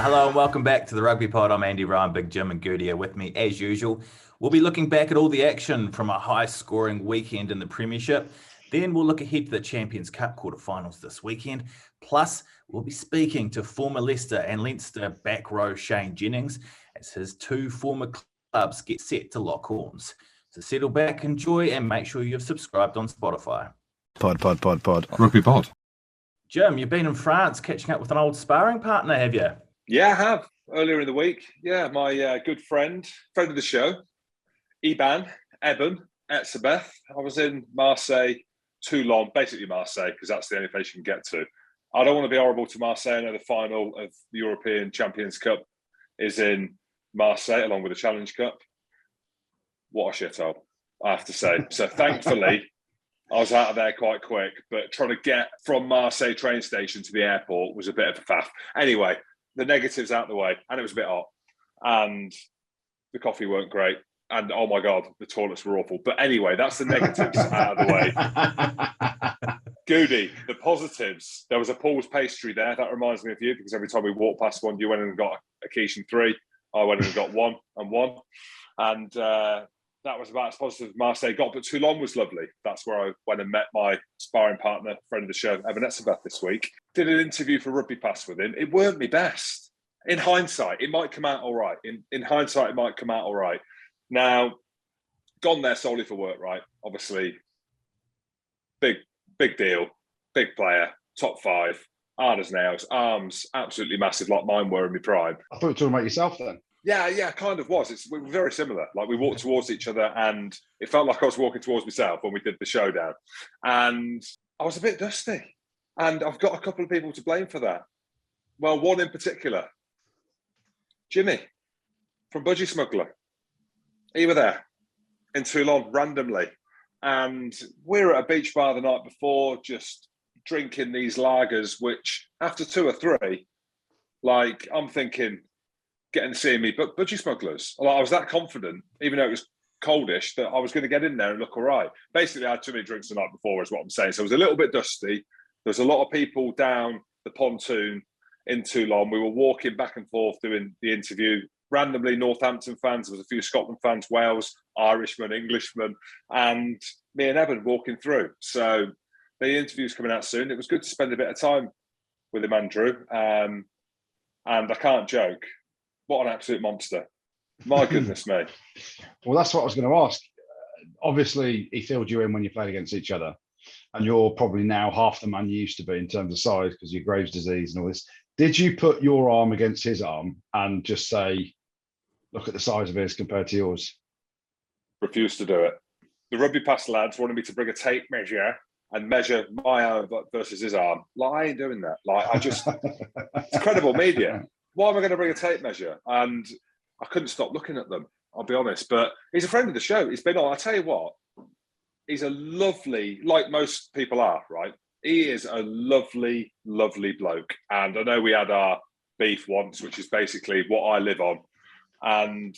Hello and welcome back to the Rugby Pod. I'm Andy Ryan, Big Jim and Goody are with me as usual. We'll be looking back at all the action from a high-scoring weekend in the Premiership. Then we'll look ahead to the Champions Cup quarterfinals this weekend. Plus, we'll be speaking to former Leicester and Leinster back row Shane Jennings as his two former clubs get set to lock horns. So settle back, enjoy, and make sure you've subscribed on Spotify. Pod. Rugby Pod. Jim, you've been in France catching up with an old sparring partner, have you? Yeah, I have. Earlier in the week. Yeah, my good friend of the show, Eben Etzebeth. I was in Marseille, Toulon, basically Marseille, because that's the only place you can get to. I don't want to be horrible to Marseille. I know the final of the European Champions Cup is in Marseille, along with the Challenge Cup. What a shithole, I have to say. So thankfully, I was out of there quite quick, but trying to get from Marseille train station to the airport was a bit of a faff. Anyway, the negatives out the way, and it was a bit hot, and the coffee weren't great, and oh my God, the toilets were awful. But anyway, that's the negatives out of the way. Goody, the positives. There was a Paul's pastry there. That reminds me of you, because every time we walked past one, you went and got a quiche and 3. I went and got one. And that was about as positive as Marseille got, but Toulon was lovely. That's where I went and met my sparring partner, friend of the show, Eben Etzebeth, this week. Did an interview for Rugby Pass with him. It weren't my best. In hindsight, it might come out all right. In hindsight, it might come out all right. Now, gone there solely for work, right? Obviously, big deal, big player, top 5, hard as nails, arms absolutely massive like mine were in my prime. I thought you were talking about yourself then. Yeah, kind of was. We were very similar. Like, we walked towards each other and it felt like I was walking towards myself when we did the showdown. And I was a bit dusty. And I've got a couple of people to blame for that. Well, one in particular, Jimmy from Budgie Smuggler. He were there in Toulon randomly. And we were at a beach bar the night before, just drinking these lagers, which after 2 or 3, like, I'm thinking, getting to see me, but Budgie Smugglers. I was that confident, even though it was coldish, that I was going to get in there and look all right. Basically, I had too many drinks the night before, is what I'm saying. So it was a little bit dusty. There was a lot of people down the pontoon in Toulon. We were walking back and forth doing the interview. Randomly, Northampton fans, there was a few Scotland fans, Wales, Irishmen, Englishmen, and me and Eben walking through. So the interview's coming out soon. It was good to spend a bit of time with him, Andrew. And I can't joke. What an absolute monster. My goodness me. Well, that's what I was going to ask. Obviously, he filled you in when you played against each other. And you're probably now half the man you used to be in terms of size because of your Graves' disease and all this. Did you put your arm against his arm and just say, look at the size of his compared to yours? Refused to do it. The Rugby Pass lads wanted me to bring a tape measure and measure my arm versus his arm. Like, I ain't doing that. Like, it's credible media. Why am I going to bring a tape measure? And I couldn't stop looking at them, I'll be honest. But he's a friend of the show. He's been on. I tell you what, he's a lovely, like most people are, right? He is a lovely, lovely bloke. And I know we had our beef once, which is basically what I live on. And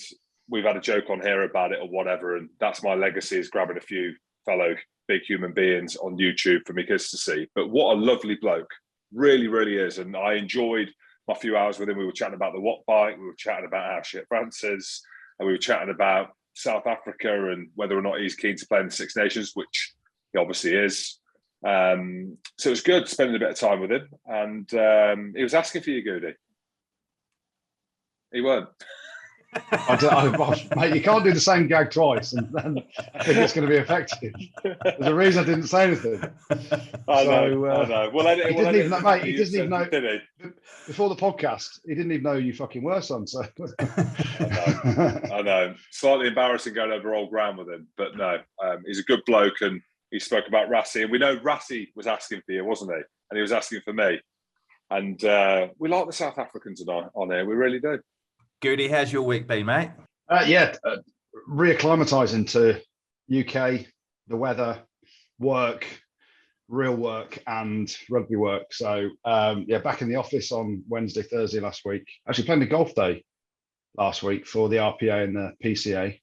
we've had a joke on here about it or whatever. And that's my legacy, is grabbing a few fellow big human beings on YouTube for me kids to see. But what a lovely bloke. Really, really is. And I enjoyed my few hours with him. We were chatting about the Watt bike, we were chatting about how shit France is, and we were chatting about South Africa and whether or not he's keen to play in the Six Nations, which he obviously is. So it was good spending a bit of time with him, and he was asking for you, Goody. He weren't. Mate, you can't do the same gag twice and then I think it's going to be effective. There's a reason I didn't say anything. I know. Well, he didn't even know, mate. He doesn't even know. Before the podcast, he didn't even know you fucking were, son. So I know. Slightly embarrassing going over old ground with him, but no, he's a good bloke, and he spoke about Rassie, and we know Rassie was asking for you, wasn't he? And he was asking for me, and we like the South Africans on here. We really do. Goody, how's your week been, mate? Reacclimatising to UK, the weather, work, real work and rugby work. So, back in the office on Wednesday, Thursday last week. Actually playing the golf day last week for the RPA and the PCA.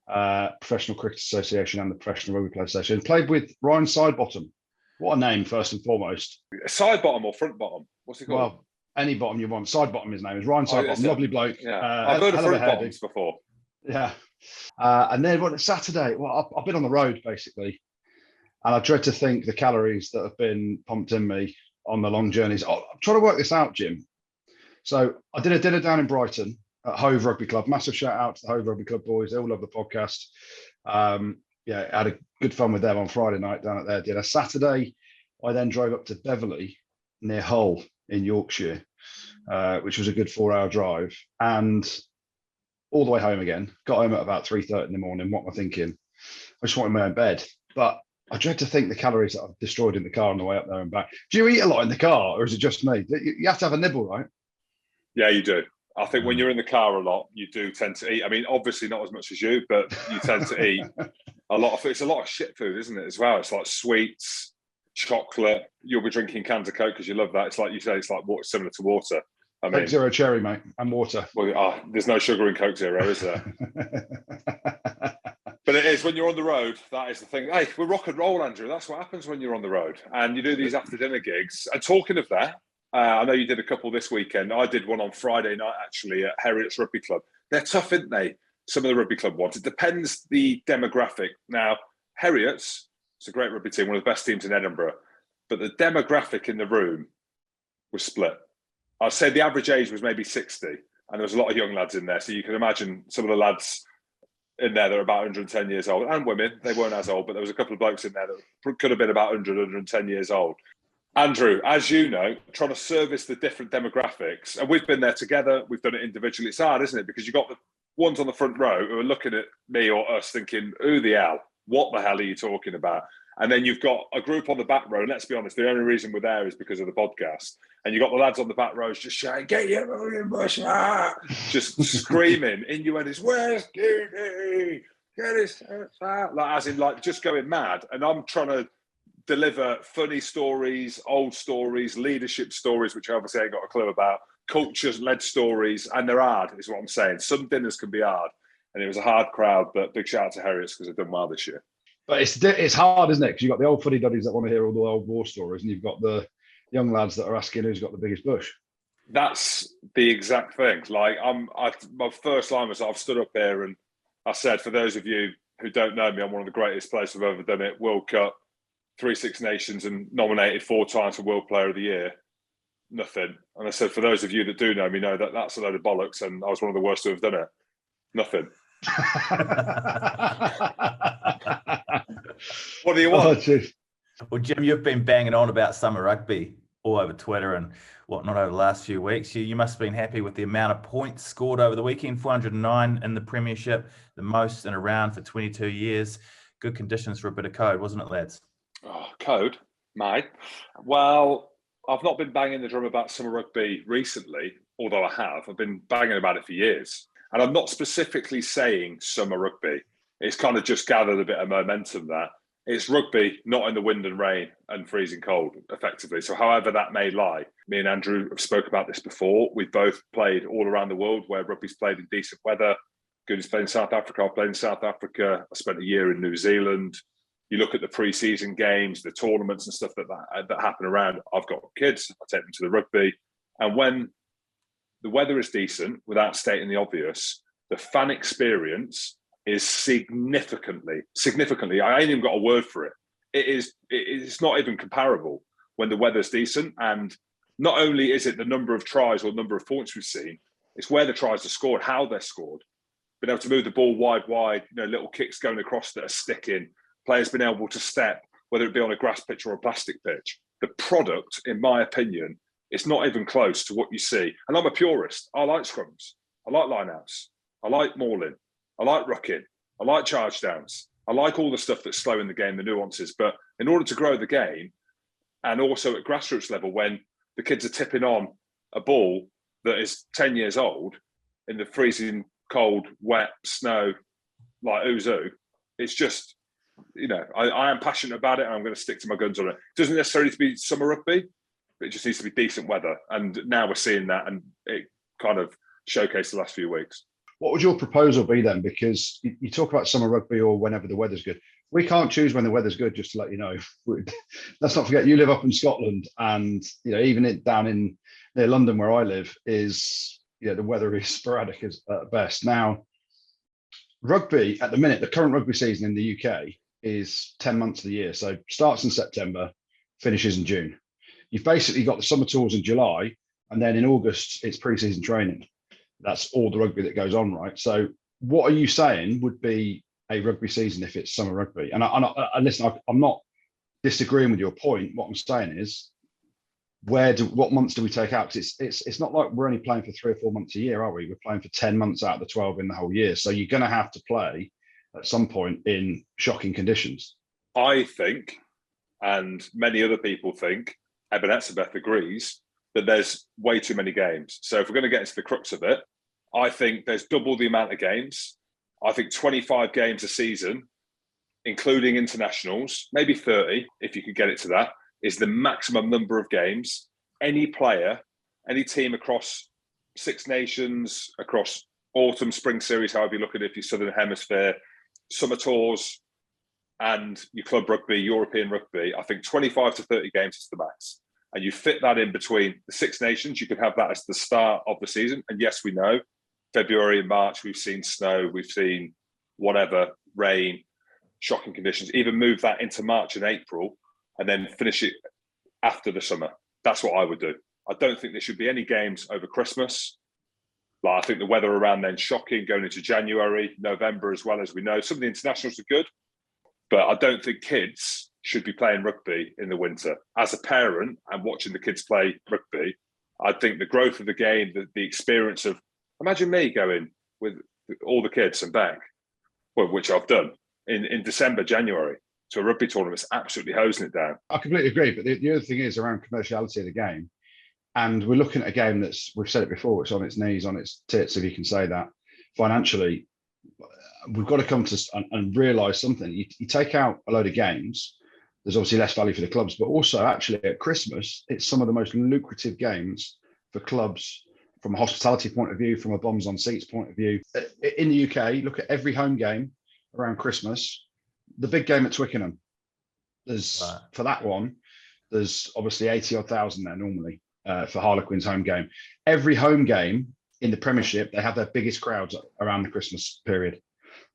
Professional Cricket Association and the Professional Rugby Players Association. Played with Ryan Sidebottom. What a name, first and foremost. Side bottom or front bottom? What's he called? Well, any bottom you want. Sidebottom, his name is Ryan Sidebottom. Yeah, Lovely bloke. Yeah, I've heard of front bottoms before. Yeah. And then what, Saturday, well, I've been on the road basically, and I dread to think the calories that have been pumped in me on the long journeys. I'm trying to work this out, Jim. So I did a dinner down in Brighton at Hove Rugby Club. Massive shout out to the Hove Rugby Club boys. They all love the podcast. Yeah, I had a good fun with them on Friday night down at their dinner. Saturday, I then drove up to Beverley near Hull in Yorkshire, which was a good 4-hour drive, and all the way home again. Got home at about 3:30 in the morning. What am I thinking? I just wanted my own bed. But I dread to think the calories that I've destroyed in the car on the way up there and back. Do you eat a lot in the car, or is it just me? You have to have a nibble, right? Yeah, you do. I think when you're in the car a lot, you do tend to eat. I mean, obviously not as much as you, but you tend to eat a lot of food. It's a lot of shit food, isn't it, as well? It's like sweets, chocolate. You'll be drinking cans of Coke because you love that. It's like you say, it's like water, similar to water. I mean, Coke Zero Cherry, mate, and water. Well, there's no sugar in Coke Zero, is there? But it is, when you're on the road, that is the thing. Hey, we're rock and roll, Andrew. That's what happens when you're on the road. And you do these after-dinner gigs. And talking of that, I know you did a couple this weekend. I did one on Friday night, actually, at Heriot's Rugby Club. They're tough, aren't they? Some of the rugby club ones. It depends the demographic. Now, Heriot's, it's a great rugby team, one of the best teams in Edinburgh. But the demographic in the room was split. I'd say the average age was maybe 60. And there was a lot of young lads in there. So you can imagine some of the lads in there that are about 110 years old. And women, they weren't as old. But there was a couple of blokes in there that could have been about 100, 110 years old. Andrew, as you know, trying to service the different demographics, and we've been there together, we've done it individually. It's hard, isn't it? Because you've got the ones on the front row who are looking at me or us thinking, who the hell? What the hell are you talking about? And then you've got a group on the back row. And let's be honest, the only reason we're there is because of the podcast. And you've got the lads on the back rows just shouting, get your rolling bush, just screaming innuendos, where's Goody? Get his out. Like, as in, like, just going mad. And I'm trying to deliver funny stories, old stories, leadership stories, which I obviously ain't got a clue about, culture-led stories, and they're hard, is what I'm saying. Some dinners can be hard, and it was a hard crowd, but big shout out to Heriot's because they've done well this year. But it's hard, isn't it? Because you've got the old fuddy-duddies that want to hear all the old war stories, and you've got the young lads that are asking who's got the biggest bush. That's the exact thing. Like, my first line was, I've stood up here and I said, for those of you who don't know me, I'm one of the greatest players who've ever done it. World Cup, 3 Six Nations, and nominated 4 times for World Player of the Year. Nothing. And I said, for those of you that do know me, know that that's a load of bollocks, and I was one of the worst to have done it. Nothing. What do you want? Well, Jim, you've been banging on about summer rugby all over Twitter and whatnot over the last few weeks. You must have been happy with the amount of points scored over the weekend, 409 in the Premiership, the most in a round for 22 years. Good conditions for a bit of code, wasn't it, lads? Oh, code, mate. Well, I've not been banging the drum about summer rugby recently, although I have. I've been banging about it for years. And I'm not specifically saying summer rugby. It's kind of just gathered a bit of momentum there. It's rugby, not in the wind and rain and freezing cold, effectively. So however that may lie, me and Andrew have spoke about this before. We've both played all around the world where rugby's played in decent weather. Goody's played in South Africa. I've played in South Africa. I spent a year in New Zealand. You look at the pre-season games, the tournaments and stuff that happen around. I've got kids. I take them to the rugby. And when the weather is decent, without stating the obvious, the fan experience is significantly, I ain't even got a word for it. It's not even comparable when the weather's decent. And not only is it the number of tries or number of points we've seen, it's where the tries are scored, how they're scored. Being able to move the ball wide, little kicks going across that are sticking, players been able to step, whether it be on a grass pitch or a plastic pitch. The product, in my opinion, it's not even close to what you see. And I'm a purist. I like scrums. I like lineouts. I like mauling. I like rucking. I like charge downs. I like all the stuff that's slow in the game, the nuances. But in order to grow the game, and also at grassroots level, when the kids are tipping on a ball that is 10 years old in the freezing cold, wet snow, like Uzu, it's just, I am passionate about it, and I'm going to stick to my guns on it. It doesn't necessarily need to be summer rugby, but it just needs to be decent weather. And now we're seeing that, and it kind of showcased the last few weeks. What would your proposal be then? Because you talk about summer rugby or whenever the weather's good. We can't choose when the weather's good, just to let you know. Let's not forget, you live up in Scotland, and even down in near London where I live is the weather is sporadic at best. Now, rugby at the minute, the current rugby season in the UK is 10 months of the year. So starts in September, finishes in June. You've basically got the summer tours in July, and then in August, it's pre-season training. That's all the rugby that goes on, right? So what are you saying would be a rugby season if it's summer rugby? And listen, I'm not disagreeing with your point. What I'm saying is, what months do we take out? Because it's not like we're only playing for 3 or 4 months a year, are we? We're playing for 10 months out of the 12 in the whole year. So you're going to have to play at some point in shocking conditions. I think, and many other people think, Eben Etzebeth agrees, that there's way too many games. So if we're going to get into the crux of it, I think there's double the amount of games. I think 25 games a season, including internationals, maybe 30, if you could get it to that, is the maximum number of games any player, any team across Six Nations, across autumn, spring series, however you look at it, if you're Southern Hemisphere, summer tours, and your club rugby, European rugby, I think 25 to 30 games is the max. And you fit that in between the Six Nations, you could have that as the start of the season. And yes, we know, February and March, we've seen snow, we've seen whatever, rain, shocking conditions. Even move that into March and April and then finish it after the summer. That's what I would do. I don't think there should be any games over Christmas. I think the weather around then shocking, going into January, November as well, as we know. Some of the internationals are good, but I don't think kids should be playing rugby in the winter. As a parent and watching the kids play rugby, I think the growth of the game, the experience of, imagine me going with all the kids and back, well, which I've done in December, January, to a rugby tournament, it's absolutely hosing it down. I completely agree, but the other thing is around commerciality of the game. And we're looking at a game that's, we've said it before, it's on its knees, on its tits, if you can say that. Financially, we've got to come to and realise something. You take out a load of games, there's obviously less value for the clubs, but also actually at Christmas, it's some of the most lucrative games for clubs from a hospitality point of view, from a bums on seats point of view. In the UK, look at every home game around Christmas. The big game at Twickenham, there's for that one, there's obviously 80-odd thousand there normally for Harlequins home game. Every home game in the Premiership, they have their biggest crowds around the Christmas period.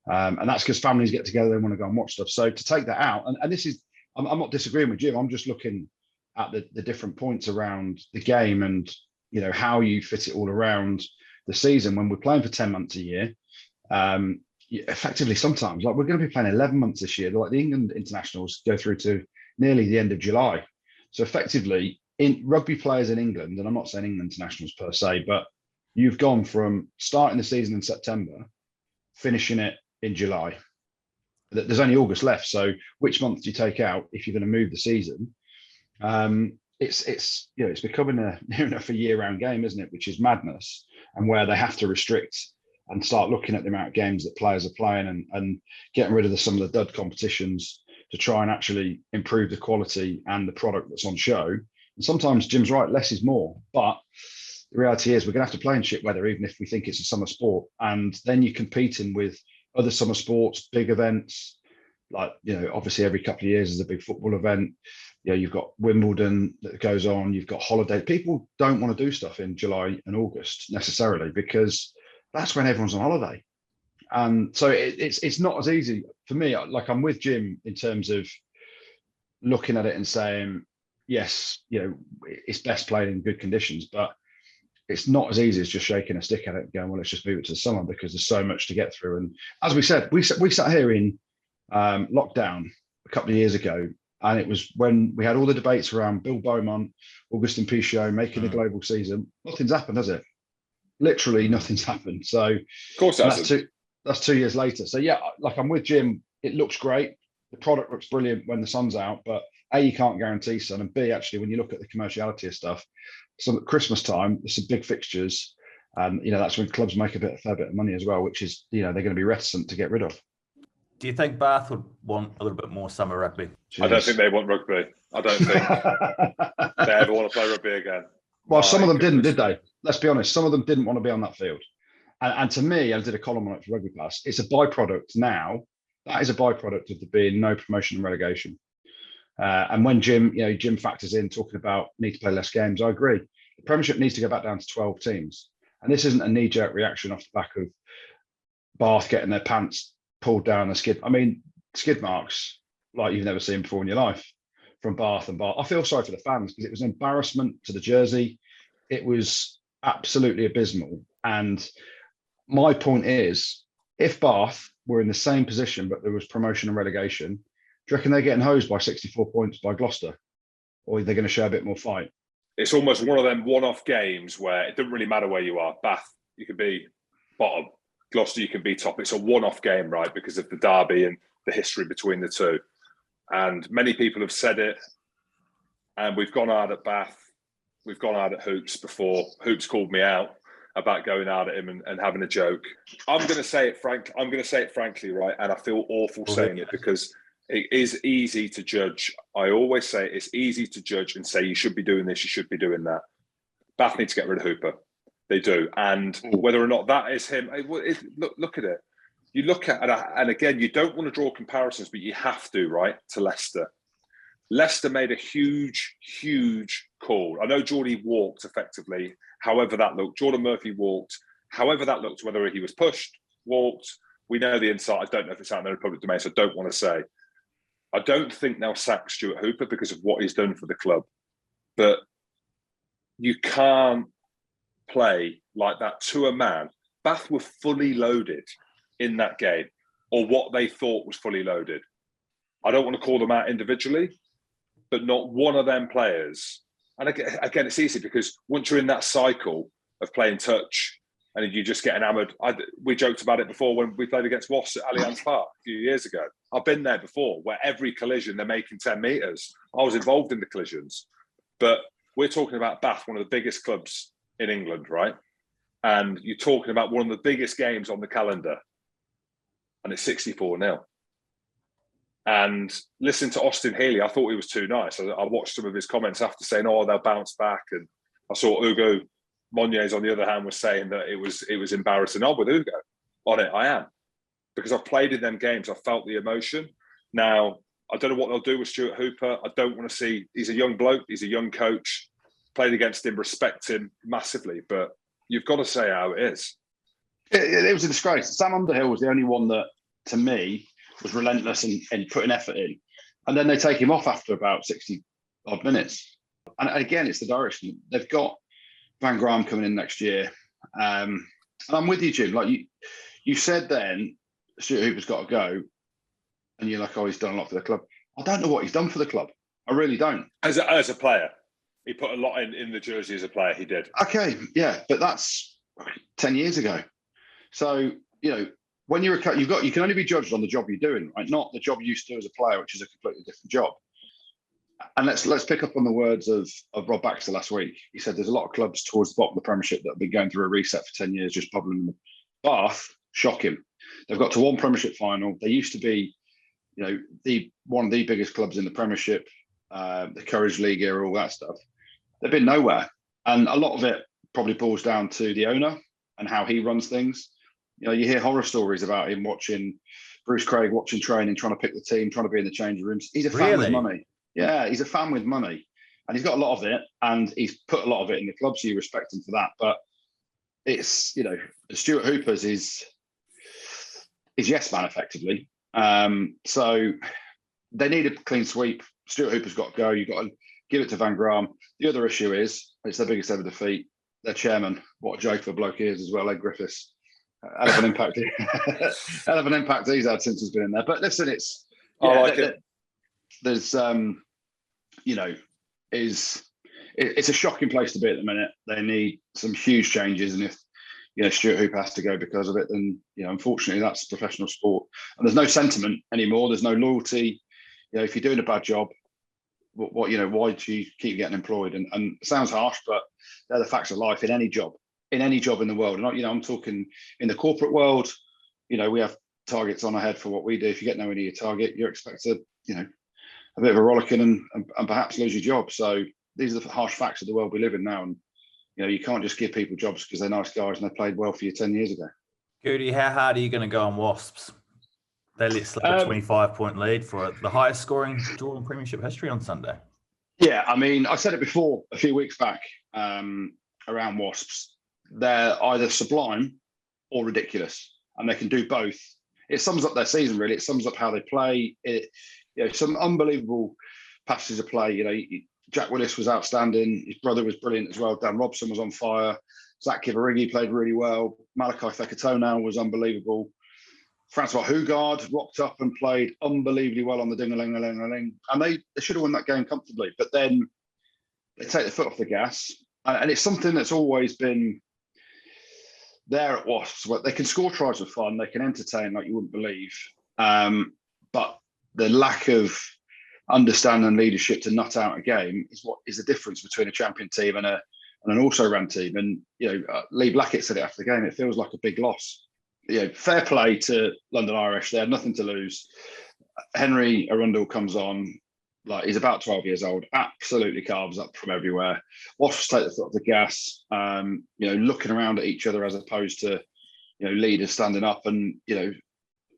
And that's because families get together, they want to go and watch stuff. So to take that out, and this is, I'm not disagreeing with Jim, I'm just looking at the different points around the game and, how you fit it all around the season when we're playing for 10 months a year. Effectively, sometimes, like we're going to be playing 11 months this year, like the England internationals go through to nearly the end of July. So effectively, in rugby players in England, and I'm not saying England internationals per se, but you've gone from starting the season in September, finishing it in July. There's only August left. So which month do you take out if you're going to move the season? It's becoming near enough a year-round game, isn't it? Which is madness, and where they have to restrict and start looking at the amount of games that players are playing and getting rid of some of the dud competitions to try and actually improve the quality and the product that's on show. And sometimes Jim's right, less is more. But the reality is we're going to have to play in shit weather, even if we think it's a summer sport. And then you're competing with other summer sports, big events, like, obviously every couple of years is a big football event. You've got Wimbledon that goes on, you've got holiday. People don't want to do stuff in July and August necessarily because that's when everyone's on holiday. And so it's not as easy for me. Like, I'm with Jim in terms of looking at it and saying, yes, it's best played in good conditions, but it's not as easy as just shaking a stick at it and going, well, let's just move it to the summer because there's so much to get through. And as we said, we sat here in lockdown a couple of years ago, and it was when we had all the debates around Bill Beaumont, Augustin Pichot making the global season. Nothing's happened, has it? Literally nothing's happened. So of course that's 2 years later. So yeah, like, I'm with Jim. It looks great. The product looks brilliant when the sun's out, but A, you can't guarantee sun, and B, actually, when you look at the commerciality of stuff, so at Christmas time, there's some big fixtures, and that's when clubs make a fair bit of money as well, which is, they're going to be reticent to get rid of. Do you think Bath would want a little bit more summer rugby? Jeez. I don't think they want rugby. I don't think they ever want to play rugby again. Well, some of them didn't, did they? Let's be honest. Some of them didn't want to be on that field. And to me, I did a column on it for Rugby Pass. It's a byproduct now. That is a byproduct of there being no promotion and relegation. And when Jim factors in talking about need to play less games, I agree. The Premiership needs to go back down to 12 teams. And this isn't a knee-jerk reaction off the back of Bath getting their pants pulled down the skid. I mean, skid marks like you've never seen before in your life from Bath and Bath. I feel sorry for the fans because it was an embarrassment to the jersey. It was absolutely abysmal. And my point is, if Bath were in the same position, but there was promotion and relegation, do you reckon they're getting hosed by 64 points by Gloucester? Or are they going to show a bit more fight? It's almost one of them one-off games where it doesn't really matter where you are. Bath, you could be bottom. Gloucester, you can be top. It's a one-off game, right, because of the derby and the history between the two. And many people have said it, and we've gone out at Bath. We've gone out at Hoops before. Hoops called me out about going out at him and having a joke. I'm going to say it frankly, right? And I feel awful saying it because it is easy to judge. I always say it's easy to judge and say you should be doing this, you should be doing that. Bath need to get rid of Hooper. They do. And whether or not that is him, look at it. You look at it, and again, you don't want to draw comparisons, but you have to, right, to Leicester. Leicester made a huge, huge call. I know Geordie walked effectively, however that looked. Jordan Murphy walked, however that looked, whether he was pushed, walked. We know the insight. I don't know if it's out in the public domain, so I don't want to say. I don't think they'll sack Stuart Hooper because of what he's done for the club. But you can't play like that to a man. Bath were fully loaded in that game, or what they thought was fully loaded. I don't want to call them out individually, but not one of them players. And again, it's easy because once you're in that cycle of playing touch and you just get enamored. We joked about it before when we played against Wasps at Allianz Park a few years ago. I've been there before where every collision they're making 10 metres. I was involved in the collisions. But we're talking about Bath, one of the biggest clubs in England, right? And you're talking about one of the biggest games on the calendar. And it's 64-0. And listen to Austin Healy. I thought he was too nice. I watched some of his comments after saying, "Oh, they'll bounce back." And I saw Hugo Monye's, on the other hand, was saying that it was embarrassing. I'm with Hugo on it. I am, because I've played in them games. I felt the emotion. Now I don't know what they'll do with Stuart Hooper. I don't want to see. He's a young bloke. He's a young coach. Played against him, respect him massively. But you've got to say how it is. It was a disgrace. Sam Underhill was the only one that, to me, was relentless in putting effort in. And then they take him off after about 60 odd minutes. And again, it's the direction. They've got Van Graham coming in next year. And I'm with you, Jim. Like you said then, Stuart Hooper's got to go. And you're like, oh, he's done a lot for the club. I don't know what he's done for the club. I really don't. As a player. He put a lot in the jersey as a player. He did. Okay, yeah. But that's 10 years ago. So, when you're you can only be judged on the job you're doing, right? Not the job you used to do as a player, which is a completely different job. And let's pick up on the words of Rob Baxter last week. He said there's a lot of clubs towards the bottom of the Premiership that have been going through a reset for 10 years, just bubbling them. Bath, shocking. They've got to one Premiership final. They used to be, one of the biggest clubs in the Premiership, the Courage League era, all that stuff. They've been nowhere. And a lot of it probably boils down to the owner and how he runs things. You hear horror stories about him watching Bruce Craig watching training, trying to pick the team, trying to be in the changing rooms. He's a fan with money. Yeah, he's a fan with money. And he's got a lot of it, and he's put a lot of it in the club, so you respect him for that. But it's, Stuart Hooper's is yes man, effectively. So they need a clean sweep. Stuart Hooper's got to go. You've got to give it to Van Graham. The other issue is, it's their biggest ever defeat. Their chairman, what a joke of a bloke he is as well, Ed Griffiths. Hell of an impact. Hell of an impact he's had since he's been in there. But listen, it's there's it's a shocking place to be at the minute. They need some huge changes, and if Stuart Hooper has to go because of it, then unfortunately that's professional sport. And there's no sentiment anymore. There's no loyalty. If you're doing a bad job, why do you keep getting employed? And it sounds harsh, but they're the facts of life in any job. In any job in the world. And I'm talking in the corporate world, we have targets on our head for what we do. If you get nowhere near your target, you're expected, a bit of a rollicking and perhaps lose your job. So these are the harsh facts of the world we live in now. And You can't just give people jobs because they're nice guys and they played well for you 10 years ago. Goody, how hard are you going to go on Wasps? They let slip a 25-point lead for the highest scoring draw in Premiership history on Sunday. Yeah, I mean, I said it before a few weeks back around Wasps. They're either sublime or ridiculous, and they can do both. It sums up their season, really. It sums up how they play. Some unbelievable passages of play. Jack Willis was outstanding. His brother was brilliant as well. Dan Robson was on fire. Zach Kivarigi played really well. Malachi Feketona was unbelievable. Francois Hugard rocked up and played unbelievably well on the ding-a-ling-a-ling-a-ling. And they should have won that game comfortably. But then they take the foot off the gas. And it's something that's always been there at Wasps. They can score tries with fun. They can entertain like you wouldn't believe. But the lack of understanding and leadership to nut out a game is what is the difference between a champion team and an also-ran team. And, Lee Blackett said it after the game, it feels like a big loss. Fair play to London Irish. They had nothing to lose. Henry Arundel comes on, like he's about 12 years old, absolutely carves up from everywhere. Wasps take the foot off the gas, looking around at each other as opposed to, leaders standing up, and,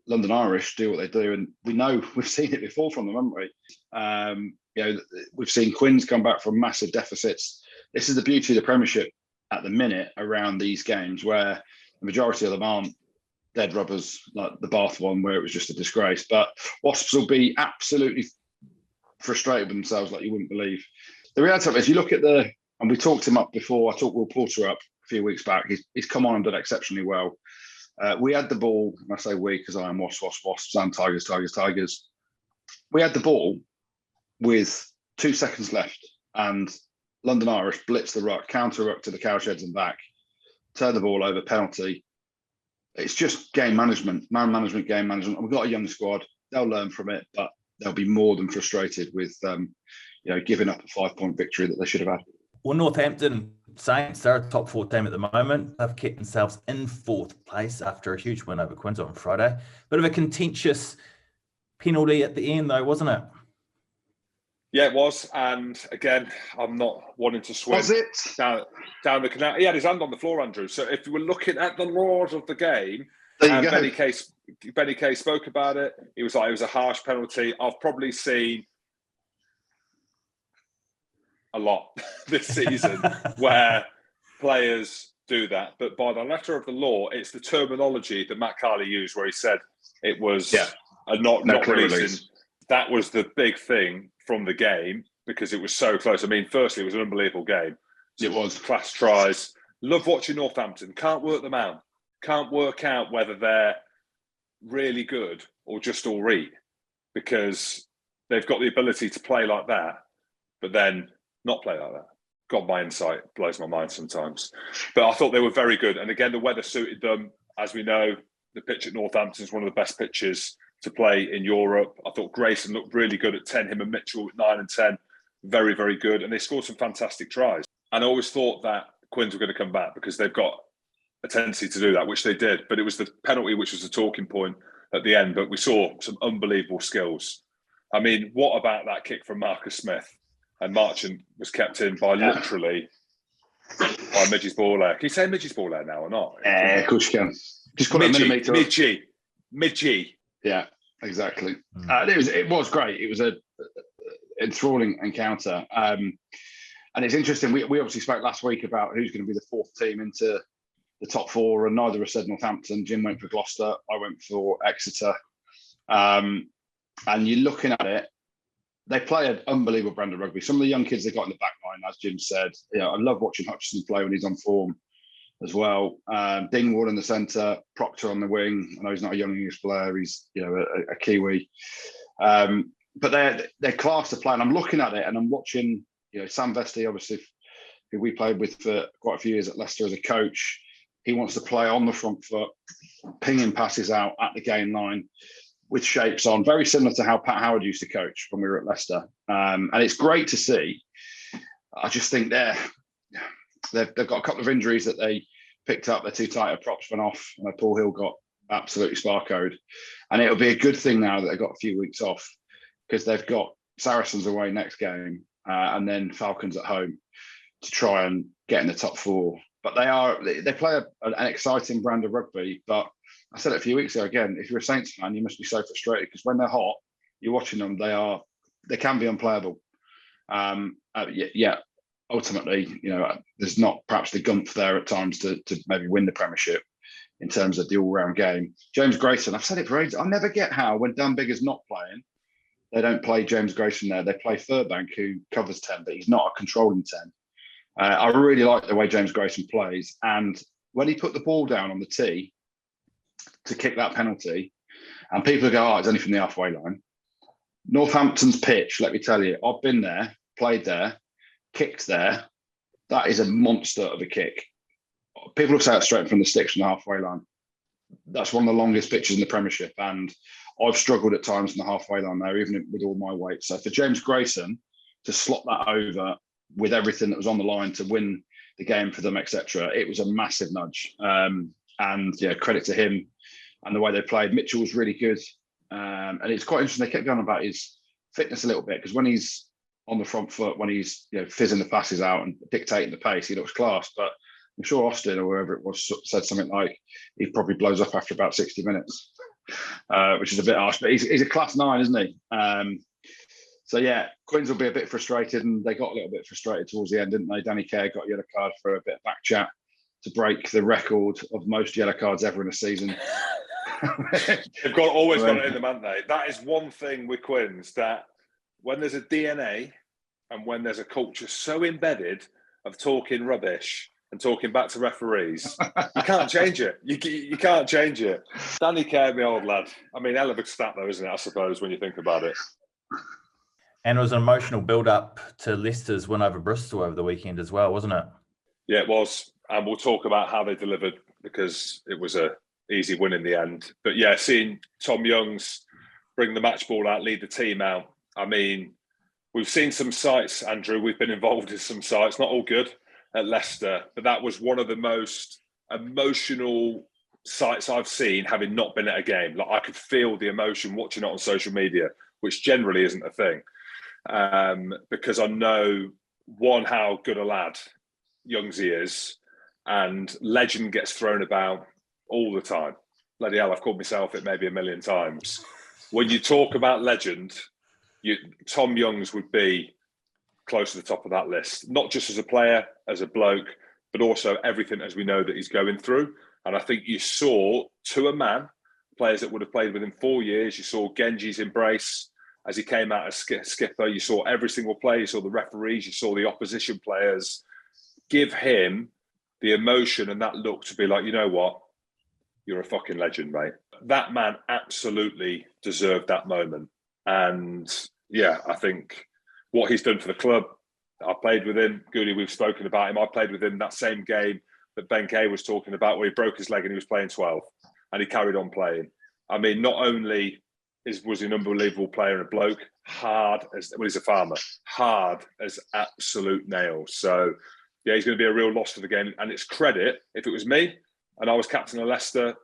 London Irish do what they do. And we know we've seen it before from them, haven't we? We've seen Quins come back from massive deficits. This is the beauty of the Premiership at the minute around these games, where the majority of them aren't dead rubbers like the Bath one, where it was just a disgrace. But Wasps will be absolutely frustrated with themselves like you wouldn't believe. The reality of it is, you look at and we talked him up before, I talked Will Porter up a few weeks back. He's come on and done exceptionally well. We had the ball, and I say we because I am Wasps, and Tigers. We had the ball with 2 seconds left, and London Irish blitzed the ruck, counter ruck to the cowsheds and back, turn the ball over, penalty. It's just game management, man management, game management. We've got a young squad. They'll learn from it, but they'll be more than frustrated with, giving up a 5-point victory that they should have had. Well, Northampton Saints, they're a top 4 team at the moment. They've kept themselves in 4th place after a huge win over Quins on Friday. Bit of a contentious penalty at the end, though, wasn't it? Yeah, it was. And again, I'm not wanting to swim down the canal. He had his hand on the floor, Andrew. So if you were looking at the laws of the game, and Benny Kay spoke about it, he was like, it was a harsh penalty. I've probably seen a lot this season where players do that. But by the letter of the law, it's the terminology that Matt Carley used, where he said it was a not releasing. That was the big thing from the game, because it was so close. I mean, firstly, it was an unbelievable game. It was. Class tries. Love watching Northampton. Can't work them out. Can't work out whether they're really good or just all right, because they've got the ability to play like that, but then not play like that. God, my insight blows my mind sometimes. But I thought they were very good. And again, the weather suited them. As we know, the pitch at Northampton is one of the best pitches to play in Europe. I thought Grayson looked really good at 10, him and Mitchell at 9 and 10. Very, very good. And they scored some fantastic tries. And I always thought that Quins were going to come back, because they've got a tendency to do that, which they did. But it was the penalty which was the talking point at the end. But we saw some unbelievable skills. I mean, what about that kick from Marcus Smith? And Marchant was kept in by literally by Midgie's ball air. Can you say Midgie's ball air now or not? Yeah, of course you can. Just call it a millimetre. Midgie. Yeah, exactly. It was great. It was a enthralling encounter. And it's interesting. We obviously spoke last week about who's going to be the 4th team into the top 4, and neither of us said Northampton. Jim went for Gloucester. I went for Exeter. And you're looking at it, they play an unbelievable brand of rugby. Some of the young kids they got in the back line, as Jim said. I love watching Hutchinson play when he's on form as well. Dingwall in the centre, Proctor on the wing. I know he's not a young English player. He's a Kiwi. But they're class to play. And I'm looking at it and I'm watching, Sam Vesti, obviously, who we played with for quite a few years at Leicester as a coach. He wants to play on the front foot, pinging passes out at the game line with shapes on, very similar to how Pat Howard used to coach when we were at Leicester. And it's great to see. I just think they've got a couple of injuries that they picked up. They're too tight. Their props went off, and Paul Hill got absolutely sparkoed. And it'll be a good thing now that they've got a few weeks off, because they've got Saracens away next game and then Falcons at home to try and getting the top four. But they play an exciting brand of rugby. But I said it a few weeks ago again, if you're a Saints fan, you must be so frustrated because when they're hot, you're watching them, they can be unplayable. Ultimately, there's not perhaps the gumph there at times to maybe win the Premiership in terms of the all-round game. James Grayson, I've said it for ages, I never get how when Dan Biggar's not playing, they don't play James Grayson there. They play Furbank, who covers 10, but he's not a controlling 10. I really like the way James Grayson plays. And when he put the ball down on the tee to kick that penalty, and people go, it's only from the halfway line. Northampton's pitch, let me tell you, I've been there, played there, kicked there. That is a monster of a kick. People have said it straight from the sticks from the halfway line. That's one of the longest pitches in the Premiership. And I've struggled at times in the halfway line there, even with all my weight. So for James Grayson to slot that over with everything that was on the line to win the game for them, etc., it was a massive nudge. And credit to him and the way they played. Mitchell was really good. And it's quite interesting. They kept going about his fitness a little bit because when he's on the front foot, when he's fizzing the passes out and dictating the pace, he looks class. But I'm sure Austin or whoever it was said something like he probably blows up after about 60 minutes, which is a bit harsh. But he's a class 9, isn't he? Quins will be a bit frustrated, and they got a little bit frustrated towards the end, didn't they? Danny Kerr got a yellow card for a bit of back chat to break the record of most yellow cards ever in a season. They've always got it in them, haven't they? That is one thing with Quins, that when there's a DNA and when there's a culture so embedded of talking rubbish and talking back to referees, you can't change it. You can't change it. Danny Kerr, my old lad. I mean, hell of a stat though, isn't it, I suppose, when you think about it. And it was an emotional build-up to Leicester's win over Bristol over the weekend as well, wasn't it? Yeah, it was. And we'll talk about how they delivered because it was a easy win in the end. But yeah, seeing Tom Youngs bring the match ball out, lead the team out. I mean, we've seen some sights, Andrew. We've been involved in some sights, not all good at Leicester, but that was one of the most emotional sights I've seen, having not been at a game. Like I could feel the emotion watching it on social media, which generally isn't a thing, because I know, one, how good a lad Youngsy is, and legend gets thrown about all the time. Bloody hell, I've called myself it maybe a million times. When you talk about legend, Tom Youngs would be close to the top of that list, not just as a player, as a bloke, but also everything as we know that he's going through. And I think you saw, to a man, players that would have played with him 4 years. You saw Genji's embrace as he came out as skipper. You saw every single player. You saw the referees. You saw the opposition players give him the emotion and that look to be like, you know what? You're a fucking legend, mate. That man absolutely deserved that moment. And yeah, I think what he's done for the club, I played with him. Goody, we've spoken about him. I played with him that same game that Ben Kay was talking about where he broke his leg and he was playing 12 and he carried on playing. I mean, not only was he an unbelievable player and a bloke, he's a farmer, hard as absolute nails. So yeah, he's going to be a real loss for the game. And it's credit, if it was me and I was captain of Leicester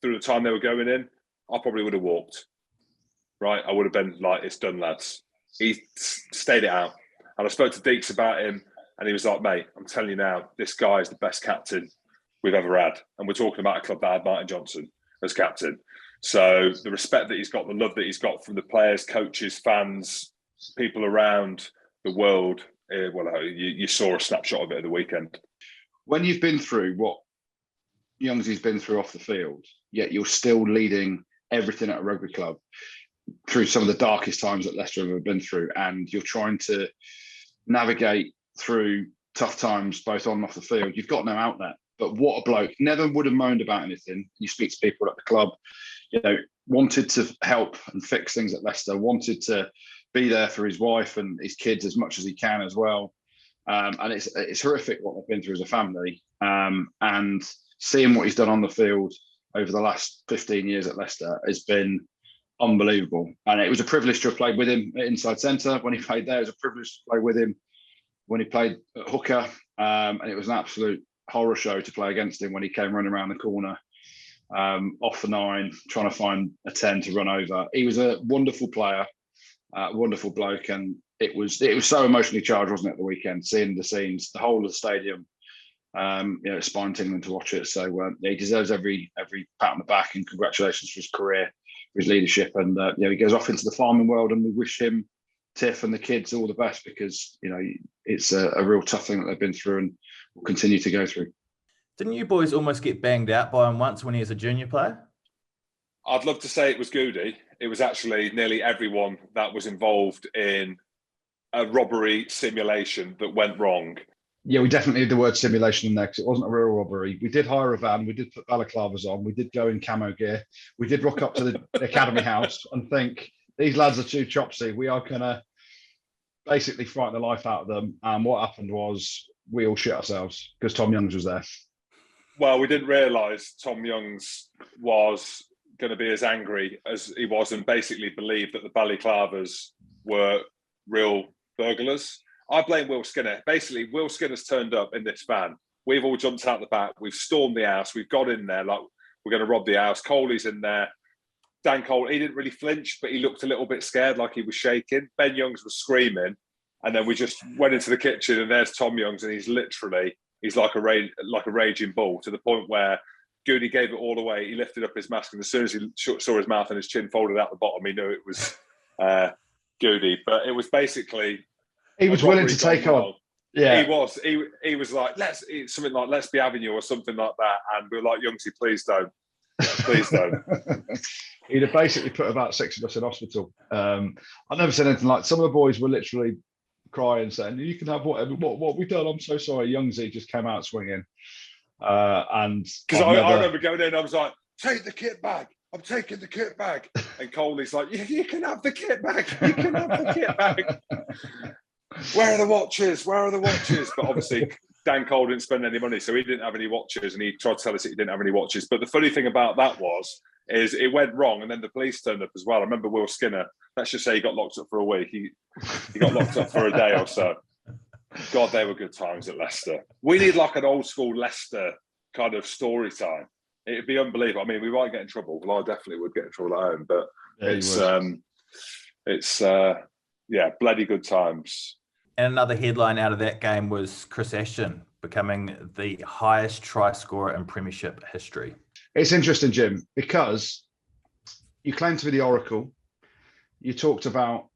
through the time they were going in, I probably would have walked. Right? I would have been like, it's done, lads. He stayed it out. And I spoke to Deeks about him and he was like, mate, I'm telling you now, this guy is the best captain we've ever had. And we're talking about a club that had Martin Johnson as captain. So the respect that he's got, the love that he's got from the players, coaches, fans, people around the world, you saw a snapshot of it at the weekend. When you've been through what Youngsy's been through off the field, yet you're still leading everything at a rugby club through some of the darkest times that Leicester have ever been through, and you're trying to navigate through tough times both on and off the field, you've got no outlet. But what a bloke. Never would have moaned about anything. You speak to people at the club, wanted to help and fix things at Leicester, wanted to be there for his wife and his kids as much as he can as well. And it's horrific what they've been through as a family. And seeing what he's done on the field over the last 15 years at Leicester has been unbelievable. And it was a privilege to have played with him at inside centre when he played there. It was a privilege to play with him when he played at hooker. And it was an absolute horror show to play against him when he came running around the corner, off the 9, trying to find a 10 to run over. He was a wonderful player. Wonderful bloke, and it was so emotionally charged, wasn't it, at the weekend? Seeing the scenes, the whole of the stadium, it's spine tingling to watch it. So he deserves every pat on the back, and congratulations for his career, for his leadership, and he goes off into the farming world, and we wish him, Tiff, and the kids all the best, because it's a real tough thing that they've been through and will continue to go through. Didn't you boys almost get banged out by him once when he was a junior player? I'd love to say it was Goody. It was actually nearly everyone that was involved in a robbery simulation that went wrong. Yeah, we definitely did the word simulation in there, because it wasn't a real robbery. We did hire a van. We did put balaclavas on. We did go in camo gear. We did rock up to the academy house and think, these lads are too chopsy. We are going to basically frighten the life out of them. And what happened was we all shit ourselves because Tom Youngs was there. Well, we didn't realise Tom Youngs was going to be as angry as he was, and basically believed that the balaclavas were real burglars. I blame Will Skinner. Basically, Will Skinner's turned up in this van. We've all jumped out the back. We've stormed the house. We've got in there like we're going to rob the house. Coley's in there. Dan Cole, he didn't really flinch, but he looked a little bit scared, like he was shaking. Ben Youngs was screaming. And then we just went into the kitchen, and there's Tom Youngs, and he's like a raging bull, to the point where Goody gave it all away. He lifted up his mask, and as soon as he saw his mouth and his chin folded out the bottom, he knew it was Goody. But it was basically... He was willing to take on. Yeah, he was. He was like, let's be having you or something like that. And we were like, Youngsy, please don't. Please don't. He'd have basically put about 6 of us in hospital. I've never said anything like... Some of the boys were literally crying, saying, you can have whatever, what we've done, I'm so sorry. Youngsy just came out swinging. And because I remember going in, I was like, take the kit bag. I'm taking the kit bag. And Coley's like, you can have the kit bag. You can have the kit bag. Where are the watches? Where are the watches? But obviously, Dan Cole didn't spend any money, so he didn't have any watches, and he tried to tell us that he didn't have any watches. But the funny thing about that is it went wrong, and then the police turned up as well. I remember Will Skinner, let's just say he got locked up for a week. He got locked up for a day or so. God, they were good times at Leicester. We need like an old school Leicester kind of story time. It'd be unbelievable. I mean, we might get in trouble. Well, I definitely would get in trouble at home, but yeah, bloody good times. And another headline out of that game was Chris Ashton becoming the highest try scorer in Premiership history. It's interesting, Jim, because you claim to be the Oracle. You talked about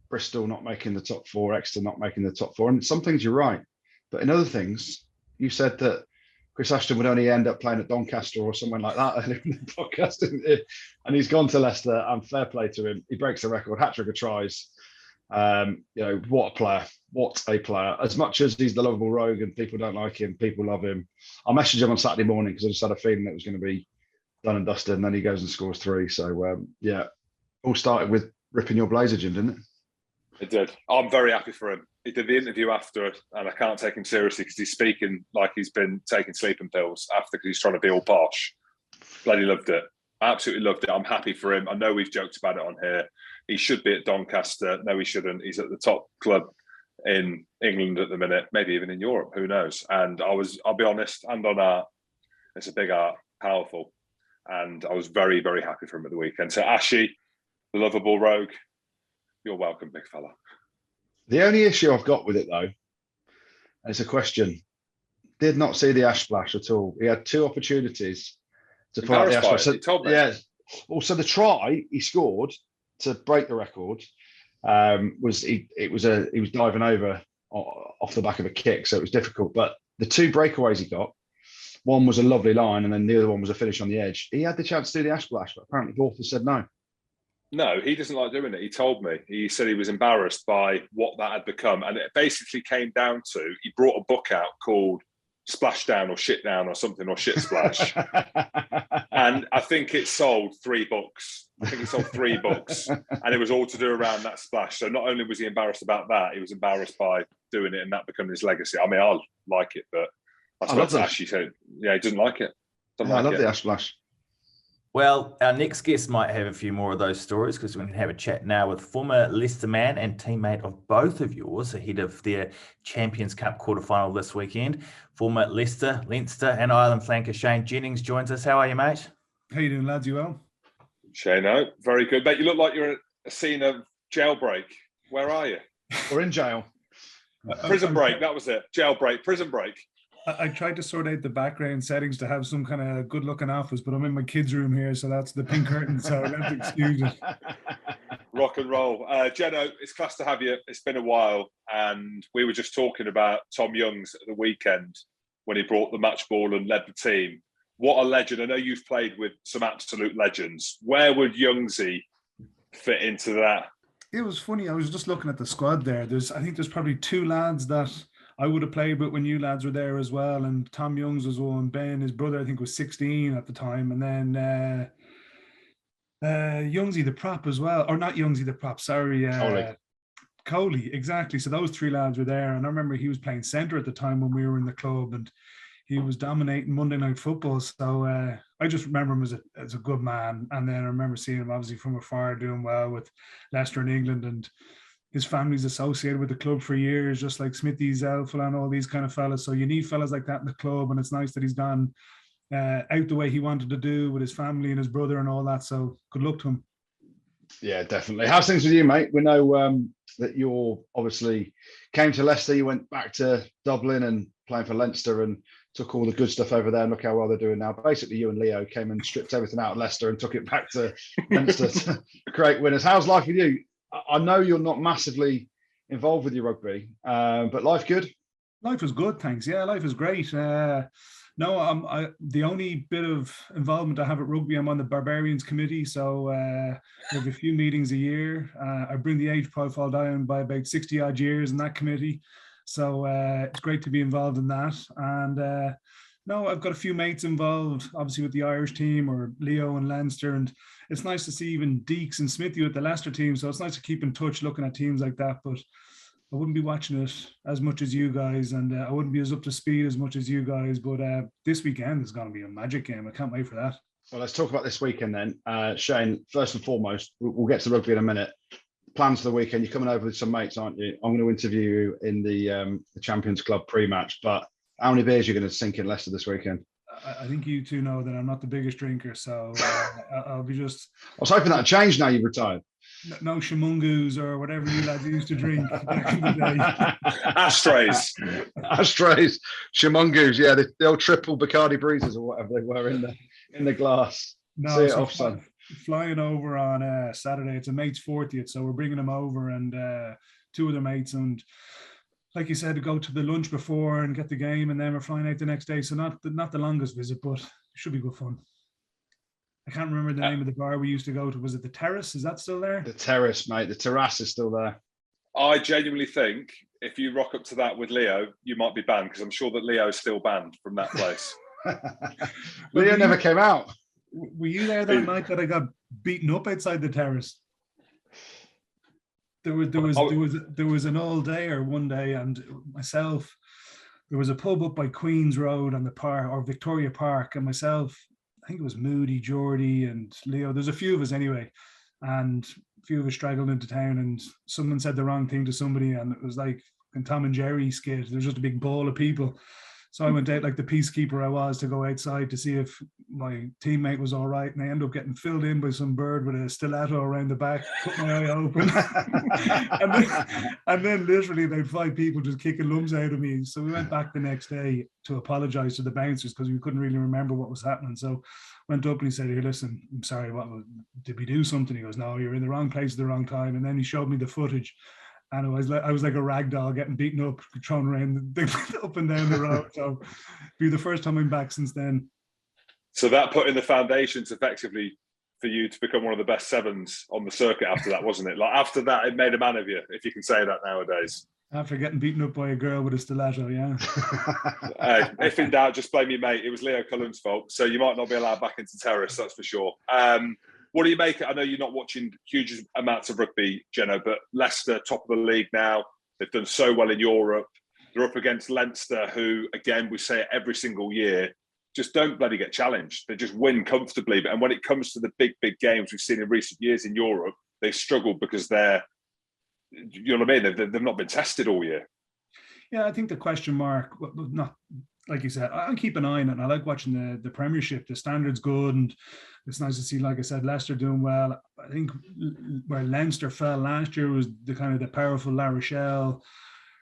Bristol not making the top 4, Exeter not making the top 4, and some things you're right. But in other things, you said that Chris Ashton would only end up playing at Doncaster or somewhere like that earlier in the podcast. And he's gone to Leicester, and fair play to him. He breaks the record, hat-trick of tries. What a player. What a player. As much as he's the lovable rogue and people don't like him, people love him. I messaged him on Saturday morning because I just had a feeling it was going to be done and dusted, and then he goes and scores 3. So, all started with ripping your blazer, Jim, didn't it? It did. I'm very happy for him. He did the interview after it, and I can't take him seriously because he's speaking like he's been taking sleeping pills after, because he's trying to be all posh. Bloody loved it. I absolutely loved it. I'm happy for him. I know we've joked about it on here. He should be at Doncaster. No, he shouldn't. He's at the top club in England at the minute, maybe even in Europe. Who knows? And I'll be honest, hand on heart, it's a big art, powerful. And I was very, very happy for him at the weekend. So, Ashy, the lovable rogue, you're welcome, big fella. The only issue I've got with it, though, is a question. Did not see the ash splash at all. He had 2 opportunities to put out the ash splash. So, he told me. Yeah. Also, the try he scored to break the record was diving over off the back of a kick, so it was difficult. But the 2 breakaways he got, one was a lovely line, and then the other one was a finish on the edge. He had the chance to do the ash splash, but apparently Walter said no. No, he doesn't like doing it. He told me. He said he was embarrassed by what that had become. And it basically came down to, he brought a book out called Splashdown or Shit Down or something, or Shit Splash. And I think it sold 3 books. And it was all to do around that splash. So not only was he embarrassed about that, he was embarrassed by doing it and that becoming his legacy. I mean, I like it, but I love that. He said, he doesn't like it. I love the ash splash. Well, our next guest might have a few more of those stories, because we can have a chat now with former Leicester man and teammate of both of yours ahead of their Champions Cup quarterfinal this weekend. Former Leicester, Leinster and Ireland flanker Shane Jennings joins us. How are you, mate? How you doing, lads? You well? Shane, very good. Mate, you look like you're a scene of Jailbreak. Where are you? We're in jail. Prison break. That was it. Jailbreak. Prison break. I tried to sort out the background settings to have some kind of good-looking office, but I'm in my kids' room here, so that's the pink curtain. So let's excuse it. Rock and roll. Jeno, it's class to have you. It's been a while, and we were just talking about Tom Youngs at the weekend when he brought the match ball and led the team. What a legend. I know you've played with some absolute legends. Where would Youngsy fit into that? It was funny. I was just looking at the squad there. I think there's probably two lads that I would have played with when you lads were there as well. And Tom Youngs was one. Ben, his brother, I think was 16 at the time. And then Youngsy the prop as well. Or not Youngsy the prop, sorry. Coley, exactly. So those three lads were there. And I remember he was playing centre at the time when we were in the club. And he was dominating Monday Night Football. So I just remember him as a good man. And then I remember seeing him obviously from afar doing well with Leicester in England, and his family's associated with the club for years, just like Smithy, Zelfel and all these kind of fellas. So you need fellas like that in the club, and it's nice that he's gone out the way he wanted to do with his family and his brother and all that. So good luck to him. Yeah, definitely. How's things with you, mate? We know that you're obviously came to Leicester, you went back to Dublin and playing for Leinster and took all the good stuff over there, and look how well they're doing now. Basically, you and Leo came and stripped everything out of Leicester and took it back to Leinster to create winners. How's life with you? I know you're not massively involved with your rugby, but life good? Life is good, thanks. Yeah, life is great. The only bit of involvement I have at rugby, I'm on the Barbarians committee, so we have a few meetings a year. I bring the age profile down by about 60 odd years in that committee. So it's great to be involved in that. And I've got a few mates involved, obviously with the Irish team or Leo and Leinster. And it's nice to see even Deeks and Smithy with the Leicester team. So it's nice to keep in touch looking at teams like that. But I wouldn't be watching it as much as you guys, and I wouldn't be as up to speed as much as you guys. But this weekend is going to be a magic game. I can't wait for that. Well, let's talk about this weekend then. Shane, first and foremost, we'll get to rugby in a minute. Plans for the weekend, you're coming over with some mates, aren't you? I'm going to interview you in the Champions Club pre-match, but how many beers are you going to sink in Leicester this weekend? I think you two know that I'm not the biggest drinker, so I'll be just... I was hoping that'd change now you've retired. No shamungus or whatever you lads used to drink back in the day. Ashtrays, shamungus, yeah, the old triple Bacardi breezes or whatever they were in the glass. No, see it off, son. Flying over on Saturday. It's a mate's 40th, so we're bringing him over and two other mates, and like you said, to go to the lunch before and get the game, and then we're flying out the next day. So not the longest visit, but it should be good fun. I can't remember the name of the bar we used to go to. Was it the Terrace? Is that still there? The Terrace, mate. The Terrace is still there. I genuinely think if you rock up to that with Leo, you might be banned, because I'm sure that Leo's still banned from that place. Leo never came out. Were you there that night that I got beaten up outside the Terrace? There was an all-dayer one day, and myself, there was a pub up by Queen's Road on the park, or Victoria Park, and myself, I think it was Moody, Geordie, and Leo. There's a few of us anyway, and a few of us straggled into town, and someone said the wrong thing to somebody, and it was like a Tom and Jerry skit. There was just a big ball of people. So I went out like the peacekeeper I was to go outside to see if my teammate was all right. And I ended up getting filled in by some bird with a stiletto around the back, cut my eye open. and then literally about 5 people just kicking lumps out of me. So we went back the next day to apologize to the bouncers because we couldn't really remember what was happening. So went up and he said, "Here, listen, I'm sorry, did we do something?" He goes, "No, you're in the wrong place at the wrong time." And then he showed me the footage. And I was like a rag doll getting beaten up, thrown around up and down the road. So it'll be the first time I'm back since then. So that put in the foundations effectively for you to become one of the best sevens on the circuit after that, wasn't it? Like after that, it made a man of you, if you can say that nowadays. After getting beaten up by a girl with a stiletto, yeah. If in doubt, just blame your mate. It was Leo Cullen's fault. So you might not be allowed back into Terrace, that's for sure. What do you make? I know you're not watching huge amounts of rugby, Jeno, but Leicester, top of the league now. They've done so well in Europe. They're up against Leinster, who, again, we say it every single year, just don't bloody get challenged. They just win comfortably. And when it comes to the big, big games we've seen in recent years in Europe, they struggle because they're, you know what I mean? They've not been tested all year. Yeah, I think the question mark, not like you said, I'll keep an eye on it. And I like watching the Premiership. The standard's good, and it's nice to see, like I said, Leicester doing well. I think where Leinster fell last year was the kind of the powerful La Rochelle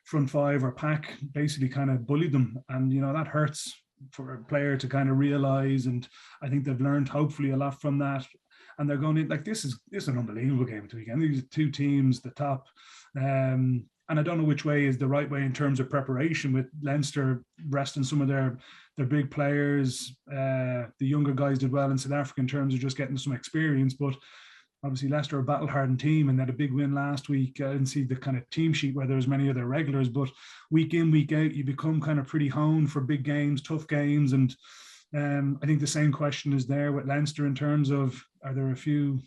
front five or pack basically kind of bullied them, and that hurts for a player to kind of realize. And I think they've learned hopefully a lot from that. And they're going in like this is an unbelievable game at the weekend. These are two teams, the top. And I don't know which way is the right way in terms of preparation, with Leinster resting some of their big players. The younger guys did well in South Africa in terms of just getting some experience. But obviously Leicester are a battle-hardened team and had a big win last week. I didn't see the kind of team sheet where there was many of their regulars, but week in, week out, you become kind of pretty honed for big games, tough games. And I think the same question is there with Leinster in terms of, are there a few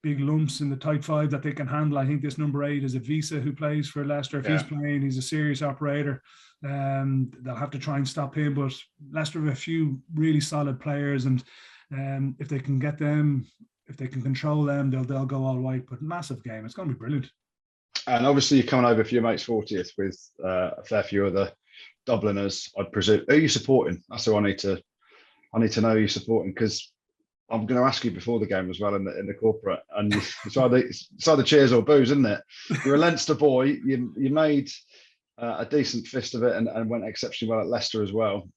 big lumps in the tight five that they can handle? I think this number 8 is a Visa who plays for Leicester. If he's playing, he's a serious operator. They'll have to try and stop him, but Leicester have a few really solid players, and if they can get them, if they can control them, they'll go all right. But massive game, it's going to be brilliant. And obviously you're coming over for your mate's 40th with a fair few other Dubliners, I'd presume. Who are you supporting? That's who I need to know who you're supporting, because I'm going to ask you before the game as well in the corporate, and it's either cheers or booze, isn't it? You're a Leinster boy. You made a decent fist of it and went exceptionally well at Leicester as well.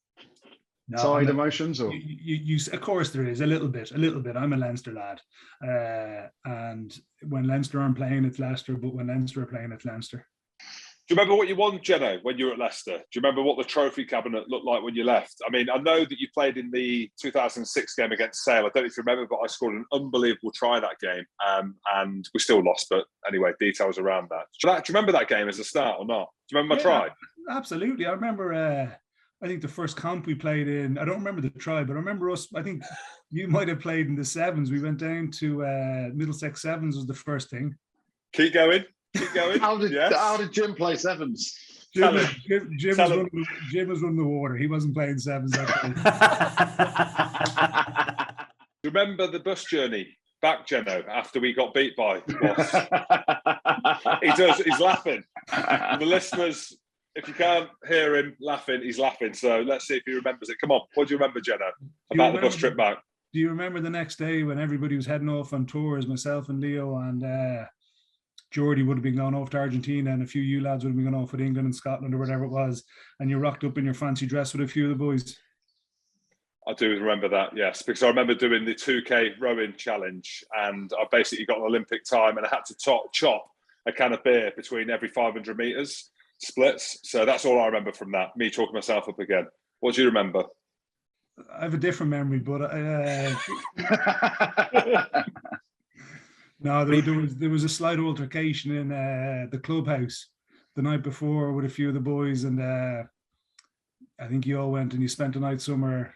Tied emotions, or you of course there is a little bit. I'm a Leinster lad, and when Leinster aren't playing, it's Leicester. But when Leinster are playing, it's Leinster. Do you remember what you won, Jenno, when you were at Leicester? Do you remember what the trophy cabinet looked like when you left? I mean, I know that you played in the 2006 game against Sale. I don't know if you remember, but I scored an unbelievable try that game, and we still lost. But anyway, details around that. Do you remember that game as a start or not? Do you remember my try? Absolutely. I remember, I think the first comp we played in, I don't remember the try, but I remember us, I think you might have played in the sevens. We went down to Middlesex Sevens was the first thing. Keep going. How did Jim play sevens? Jim was running the water. He wasn't playing sevens that day. Remember the bus journey back, Jenno, after we got beat by Wasps? He does. He's laughing. And the listeners, if you can't hear him laughing, he's laughing. So let's see if he remembers it. Come on. What do you remember, Jenno, about the bus trip back? Do you remember the next day when everybody was heading off on tours, myself and Leo and Geordie would have been going off to Argentina, and a few you lads would have been going off with England and Scotland or whatever it was, and you rocked up in your fancy dress with a few of the boys? I do remember that, yes, because I remember doing the 2K rowing challenge, and I basically got an Olympic time, and I had to chop a can of beer between every 500 metres splits. So that's all I remember from that, me talking myself up again. What do you remember? I have a different memory, but no, there was a slight altercation in the clubhouse the night before with a few of the boys, and I think you all went and you spent a night somewhere.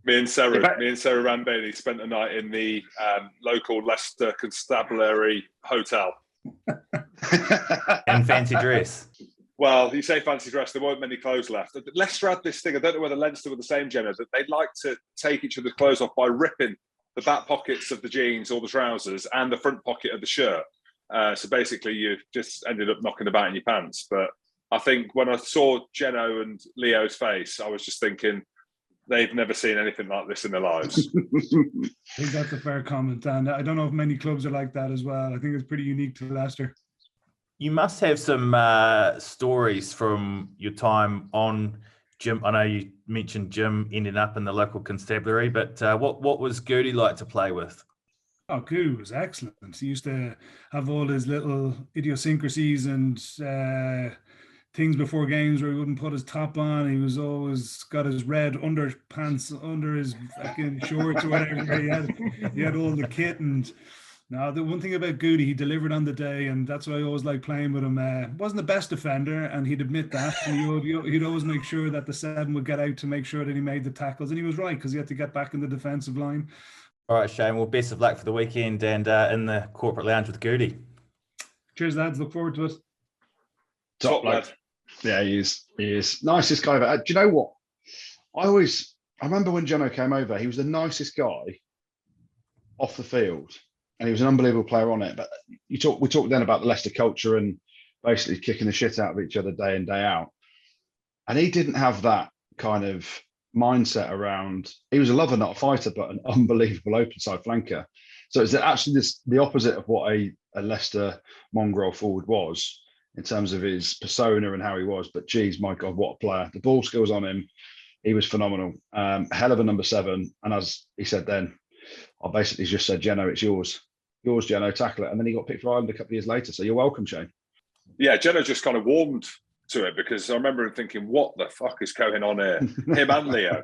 Me and Sarah Rambailey spent a night in the local Leicester Constabulary Hotel. In fancy dress. Well, you say fancy dress, there weren't many clothes left. Leicester had this thing, I don't know whether Leinster were the same, Jenna, that they like to take each other's clothes off by ripping the back pockets of the jeans or the trousers and the front pocket of the shirt. So basically you just ended up knocking about in your pants. But I think when I saw Jenno and Leo's face, I was just thinking, they've never seen anything like this in their lives. I think that's a fair comment. And I don't know if many clubs are like that as well. I think it's pretty unique to Leicester. You must have some stories from your time on Jim. I know you mentioned Jim ending up in the local constabulary, but what was Goody like to play with? Oh, Goody was excellent. He used to have all his little idiosyncrasies and things before games where he wouldn't put his top on. He was always got his red underpants under his fucking shorts or whatever. He had all the kit. And now the one thing about Goody, he delivered on the day, and that's what I always like playing with him. Wasn't the best defender, and he'd admit that. And he'd always make sure that the 7 would get out to make sure that he made the tackles, and he was right because he had to get back in the defensive line. All right, Shane. Well, best of luck for the weekend and in the corporate lounge with Goody. Cheers, lads. Look forward to it. Top lad. Yeah, he is. Nicest guy ever. Do you know what? I remember when Jono came over, he was the nicest guy off the field, and he was an unbelievable player on it. But we talked then about the Leicester culture and basically kicking the shit out of each other day in, day out. And he didn't have that kind of mindset around, he was a lover, not a fighter, but an unbelievable open side flanker. So it's actually the opposite of what a Leicester mongrel forward was in terms of his persona and how he was. But geez, my God, what a player. The ball skills on him, he was phenomenal. Hell of a number 7. And as he said then, I basically just said, Jeno, it's yours. Yours, Jeno, tackle it. And then he got picked for Ireland a couple of years later. So you're welcome, Shane. Yeah, Jeno just kind of warmed to it because I remember him thinking, what the fuck is going on here? Him and Leo.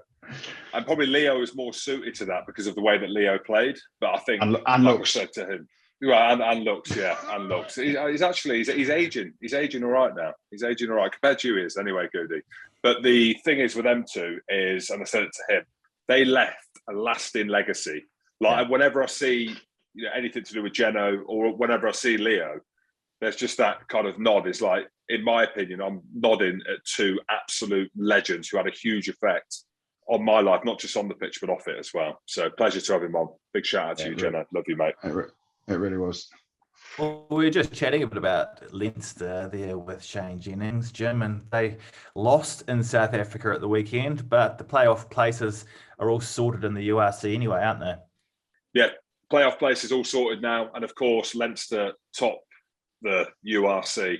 And probably Leo was more suited to that because of the way that Leo played. But I think, and like looks. I said to him, well, and looks, yeah, and looks. He's actually aging. He's aging all right now. He's aging all right compared to you, he is anyway, Goody. But the thing is with them two is, and I said it to him, they left a lasting legacy. Like whenever I see anything to do with Jeno or whenever I see Leo, there's just that kind of nod. It's like, in my opinion, I'm nodding at 2 absolute legends who had a huge effect on my life, not just on the pitch, but off it as well. So pleasure to have him on. Big shout out to you, Jeno. Love you, mate. It really was. Well, we were just chatting a bit about Leinster there with Shane Jennings, Jim, and they lost in South Africa at the weekend, but the playoff places are all sorted in the URC anyway, aren't they? Yeah, playoff places all sorted now. And of course, Leinster top the URC.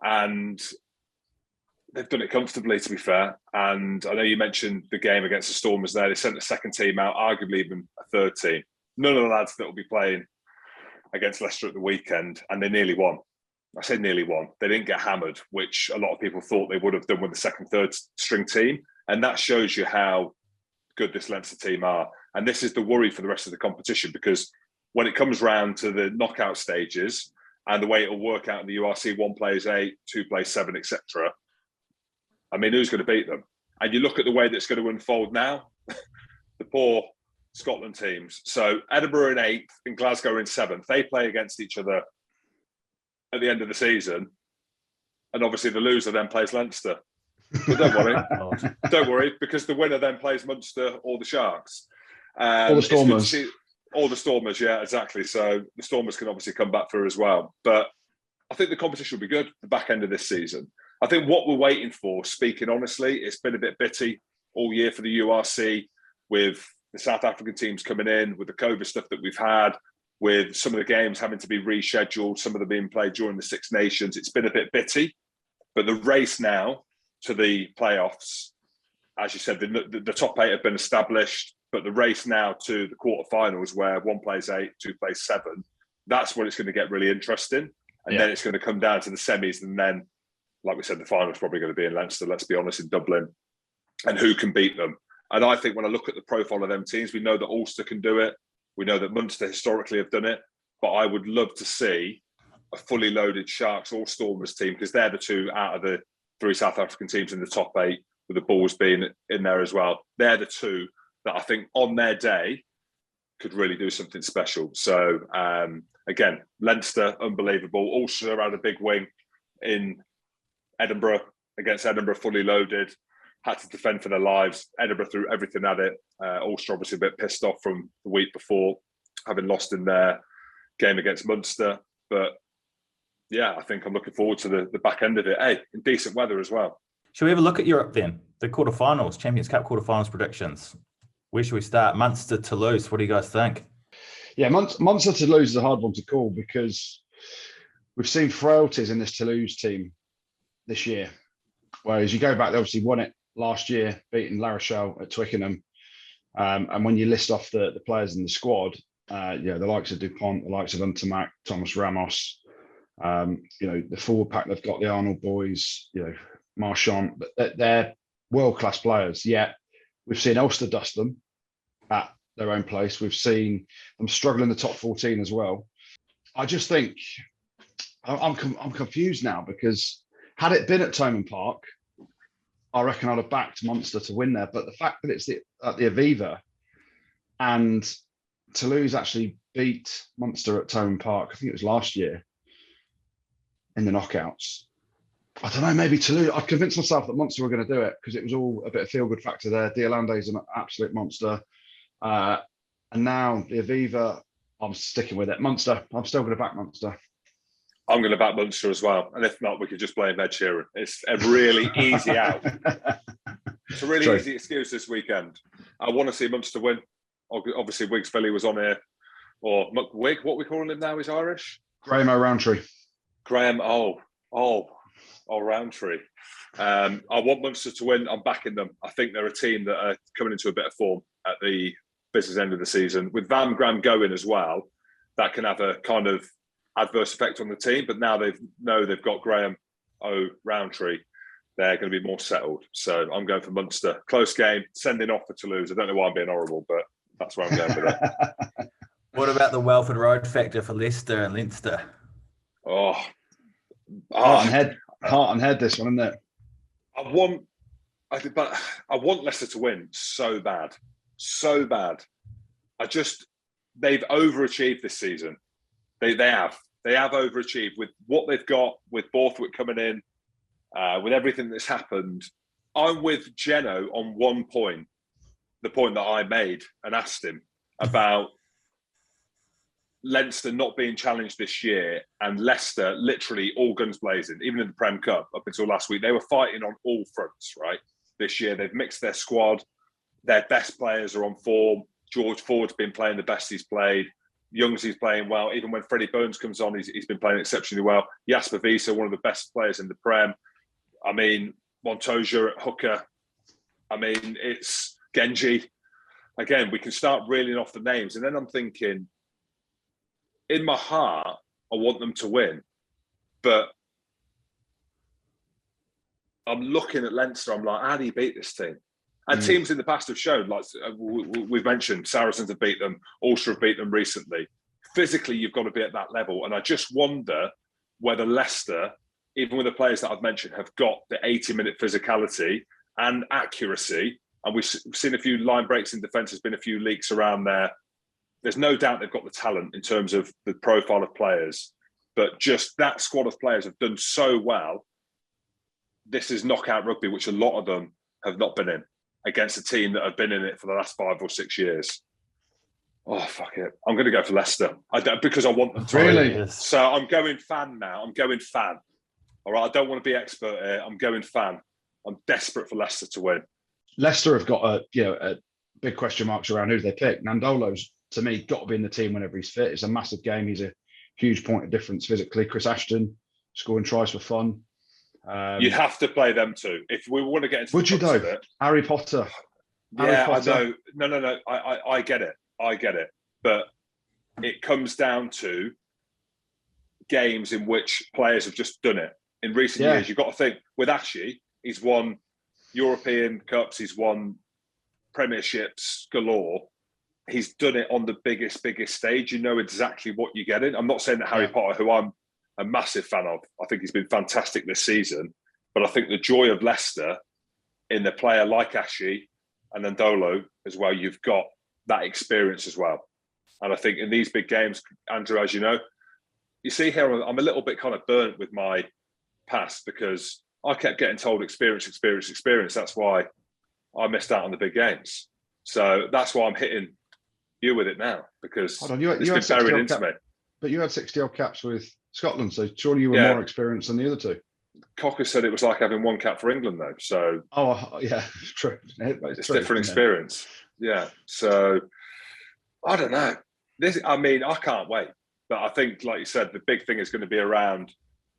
And they've done it comfortably, to be fair. And I know you mentioned the game against the Stormers there. They sent the second team out, arguably even a third team. None of the lads that will be playing against Leicester at the weekend, and they nearly won. I say nearly won. They didn't get hammered, which a lot of people thought they would have done with the second, third string team. And that shows you how good this Leinster team are. And this is the worry for the rest of the competition, because when it comes round to the knockout stages and the way it'll work out in the URC, 1 plays 8, 2 plays 7, etc. I mean, who's going to beat them? And you look at the way that's going to unfold now, the poor Scotland teams. So Edinburgh in 8th and Glasgow in 7th. They play against each other at the end of the season. And obviously the loser then plays Leinster. But don't worry. Don't worry, because the winner then plays Munster or the Sharks. Or the Stormers. Or the Stormers, yeah, exactly. So the Stormers can obviously come back through as well. But I think the competition will be good, the back end of this season. I think what we're waiting for, speaking honestly, it's been a bit bitty all year for the URC with the South African teams coming in, with the COVID stuff that we've had, with some of the games having to be rescheduled, some of them being played during the Six Nations. It's been a bit bitty. But the race now to the playoffs, as you said, the top 8 have been established, but the race now to the quarterfinals where 1 plays 8, 2 plays 7, that's when it's going to get really interesting. And then it's going to come down to the semis. And then, like we said, the final's probably going to be in Leinster, let's be honest, in Dublin. And who can beat them? And I think when I look at the profile of them teams, we know that Ulster can do it. We know that Munster historically have done it. But I would love to see a fully loaded Sharks or Stormers team, because they're the 2 out of the 3 South African teams in the top 8, with the Bulls being in there as well. They're the 2 that I think on their day could really do something special. So, again, Leinster, unbelievable. Ulster had a big win in Edinburgh, against Edinburgh, fully loaded, had to defend for their lives. Edinburgh threw everything at it. Ulster obviously a bit pissed off from the week before, having lost in their game against Munster. But yeah, I think I'm looking forward to the back end of it. Hey, in decent weather as well. Shall we have a look at Europe then? The quarterfinals, Champions Cup quarterfinals predictions. Where should we start? Munster, Toulouse. What do you guys think? Yeah, Munster Toulouse is a hard one to call because we've seen frailties in this Toulouse team this year. Whereas you go back, they obviously won it last year, beating La Rochelle at Twickenham. And when you list off the players in the squad, the likes of Dupont, the likes of Untermack, Thomas Ramos, the forward pack, they've got the Arnold boys, Marchand, but they're world-class players. Yet we've seen Ulster dust them at their own place. We've seen them struggle in the top 14 as well. I just think I'm confused now, because had it been at Thomond Park, I reckon I'd have backed Munster to win there. But the fact that it's at the Aviva and Toulouse actually beat Munster at Thomond Park, I think it was last year, in the knockouts. I don't know, maybe Toulouse. I convinced myself that Munster were going to do it because it was all a bit of feel-good factor there. Diolande is an absolute monster. And now the Aviva, I'm sticking with it. Munster, I'm still going to back Munster. I'm going to back Munster as well. And if not, we could just blame Ed Sheeran. It's a really easy out. It's a really easy excuse this weekend. I want to see Munster win. Obviously, Wiggs Billy was on here. Or McWig, what we calling him now? He's Irish. Graham O'Roundtree. Graham, Roundtree. I want Munster to win. I'm backing them. I think they're a team that are coming into a bit of form at the business end of the season. With Van Graham going as well, that can have a kind of adverse effect on the team. But now they've got Graham Roundtree. They're going to be more settled. So I'm going for Munster. Close game, sending off for Toulouse. I don't know why I'm being horrible, but that's where I'm going with it. What about the Welford Road factor for Leicester and Leinster? Heart and head. This one, isn't it? I want Leicester to win so bad. They've overachieved this season. They have overachieved with what they've got, with Borthwick coming in, with everything that's happened. I'm with Geno on one point, the point that I made and asked him about Leinster not being challenged this year and Leicester literally all guns blazing, even in the Prem Cup up until last week. They were fighting on all fronts, right? This year, they've mixed their squad. Their best players are on form. George Ford's been playing the best he's played. Youngsy's playing well. Even when Freddie Burns comes on, he's been playing exceptionally well. Jasper Wiese, one of the best players in the Prem. I mean, Montoya at hooker. I mean, it's Genji. Again, we can start reeling off the names. And then I'm thinking, in my heart, I want them to win. But I'm looking at Leinster. I'm like, how do you beat this team? And teams in the past have shown, like we've mentioned, Saracens have beat them, Ulster have beat them recently. Physically, you've got to be at that level. And I just wonder whether Leicester, even with the players that I've mentioned, have got the 80-minute physicality and accuracy. And we've seen a few line breaks in defence. There's been a few leaks around there. There's no doubt they've got the talent in terms of the profile of players. But just that squad of players have done so well. This is knockout rugby, which a lot of them have not been in, against a team that have been in it for the last 5 or 6 years. Oh, fuck it. I'm going to go for Leicester because I want them to. Really? So I'm going fan now. I'm going fan. All right, I don't want to be expert here. I'm going fan. I'm desperate for Leicester to win. Leicester have got a big question marks around who they pick. Nandolo's, to me, got to be in the team whenever he's fit. It's a massive game. He's a huge point of difference physically. Chris Ashton scoring tries for fun. You'd have to play them too if we want to get into. Would you though? Harry Potter. Yeah, I know. No. I get it. But it comes down to games in which players have just done it. In recent years, you've got to think with Ashley, he's won European Cups, he's won Premierships galore. He's done it on the biggest stage. You know exactly what you're getting. I'm not saying that Harry Potter, who I'm a massive fan of, I think he's been fantastic this season. But I think the joy of Leicester in the player like Ashley and then Dolo as well, you've got that experience as well. And I think in these big games, Andrew, as you know, you see here, I'm a little bit kind of burnt with my past because I kept getting told experience. That's why I missed out on the big games. So that's why I'm hitting you with it now because it's been buried into me. But you had 60-odd caps with Scotland, so surely you were more experienced than the other two. Cocker said it was like having one cap for England, though. So true. It's different experience. Yeah. So I don't know. I can't wait. But I think, like you said, the big thing is going to be around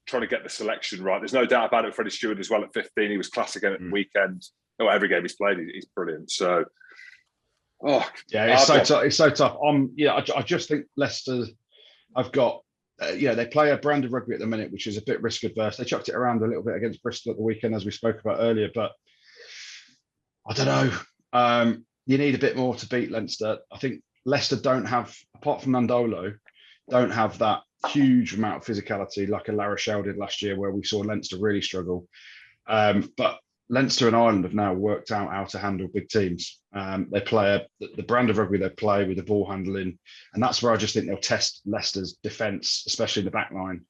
trying to get the selection right. There's no doubt about it. Freddie Stewart as well at 15. He was class again at the weekend. Every game he's played, he's brilliant. So, it's so tough. I just think Leicester have got, they play a brand of rugby at the minute, which is a bit risk adverse. They chucked it around a little bit against Bristol at the weekend, as we spoke about earlier. But I don't know. You need a bit more to beat Leinster. I think Leicester don't have, apart from Nandolo, don't have that huge amount of physicality like a La Rochelle did last year, where we saw Leinster really struggle. But Leinster and Ireland have now worked out how to handle big teams. They play the brand of rugby they play with the ball handling, and that's where I just think they'll test Leicester's defence, especially in the back line,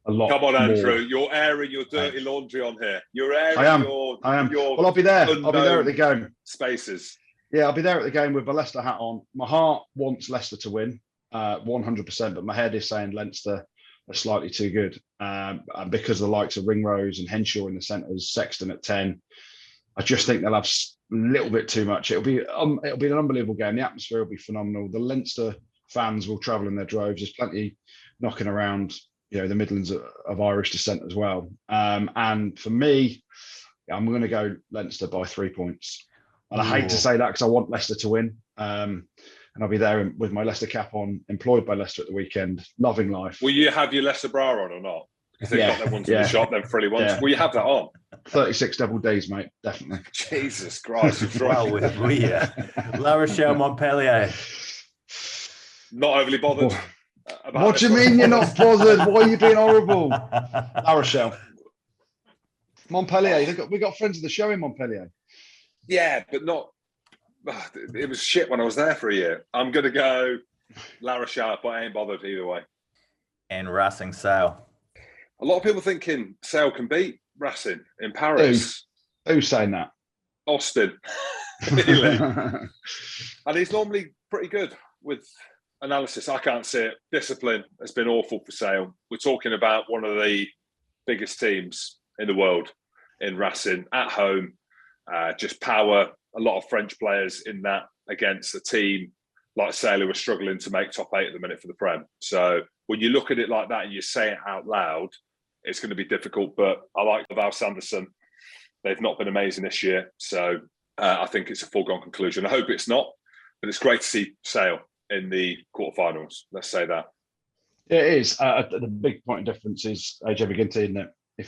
a lot. Come on, Andrew, you're airing your dirty laundry on here. You're airing I am. Your well, I'll be there. I'll be there at the game. Spaces. Yeah, I'll be there at the game with my Leicester hat on. My heart wants Leicester to win, 100%, but my head is saying Leinster. are slightly too good. And because of the likes of Ringrose and Henshaw in the centres, Sexton at 10, I just think they'll have a little bit too much. It'll be an unbelievable game. The atmosphere will be phenomenal. The Leinster fans will travel in their droves. There's plenty knocking around, the Midlands of Irish descent as well. And for me, I'm going to go Leinster by 3 points. And I hate to say that because I want Leicester to win. And I'll be there with my Leicester cap on, employed by Leicester at the weekend, loving life. Will you have your Leicester bra on or not? Because they've got them ones in the shop, them frilly ones. Yeah. Will you have that on? 36 double Ds, mate, definitely. Jesus Christ. Well, La Rochelle, Montpellier. Not overly bothered. What do you mean you're not bothered? Why are you being horrible? La Rochelle. Montpellier. We got friends of the show in Montpellier. Yeah, but not. It was shit when I was there for a year. I'm going to go La Rochelle, but I ain't bothered either way. And Racing Sale. A lot of people thinking Sale can beat Racing in Paris. Who's saying that? Austin. Really. And he's normally pretty good with analysis. I can't see it. Discipline has been awful for Sale. We're talking about one of the biggest teams in the world in Racing at home. Just power. A lot of French players in that against a team like Sale who are struggling to make top 8 at the minute for the Prem. So when you look at it like that and you say it out loud, it's going to be difficult. But I like Val Sanderson. They've not been amazing this year. So I think it's a foregone conclusion. I hope it's not, but it's great to see Sale in the quarterfinals. Let's say that. It is. The big point of difference is AJ McGinty, isn't it? If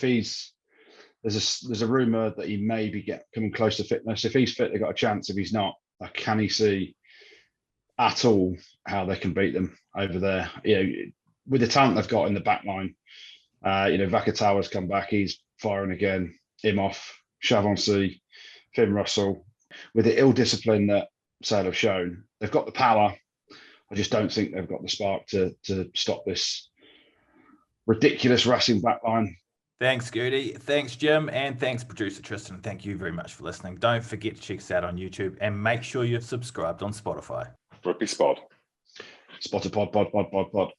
there's a rumour that he may be coming close to fitness. If he's fit, they've got a chance. If he's not, can he see at all how they can beat them over there? With the talent they've got in the back line, Vakatawa's come back. He's firing again. Imhoff, Chavancy, Finn Russell. With the ill discipline that Sale have shown, they've got the power. I just don't think they've got the spark to stop this ridiculous Racing backline. Thanks, Gertie. Thanks, Jim. And thanks, producer Tristan. Thank you very much for listening. Don't forget to check us out on YouTube and make sure you've subscribed on Spotify. Rugby Spod. Spotted pod.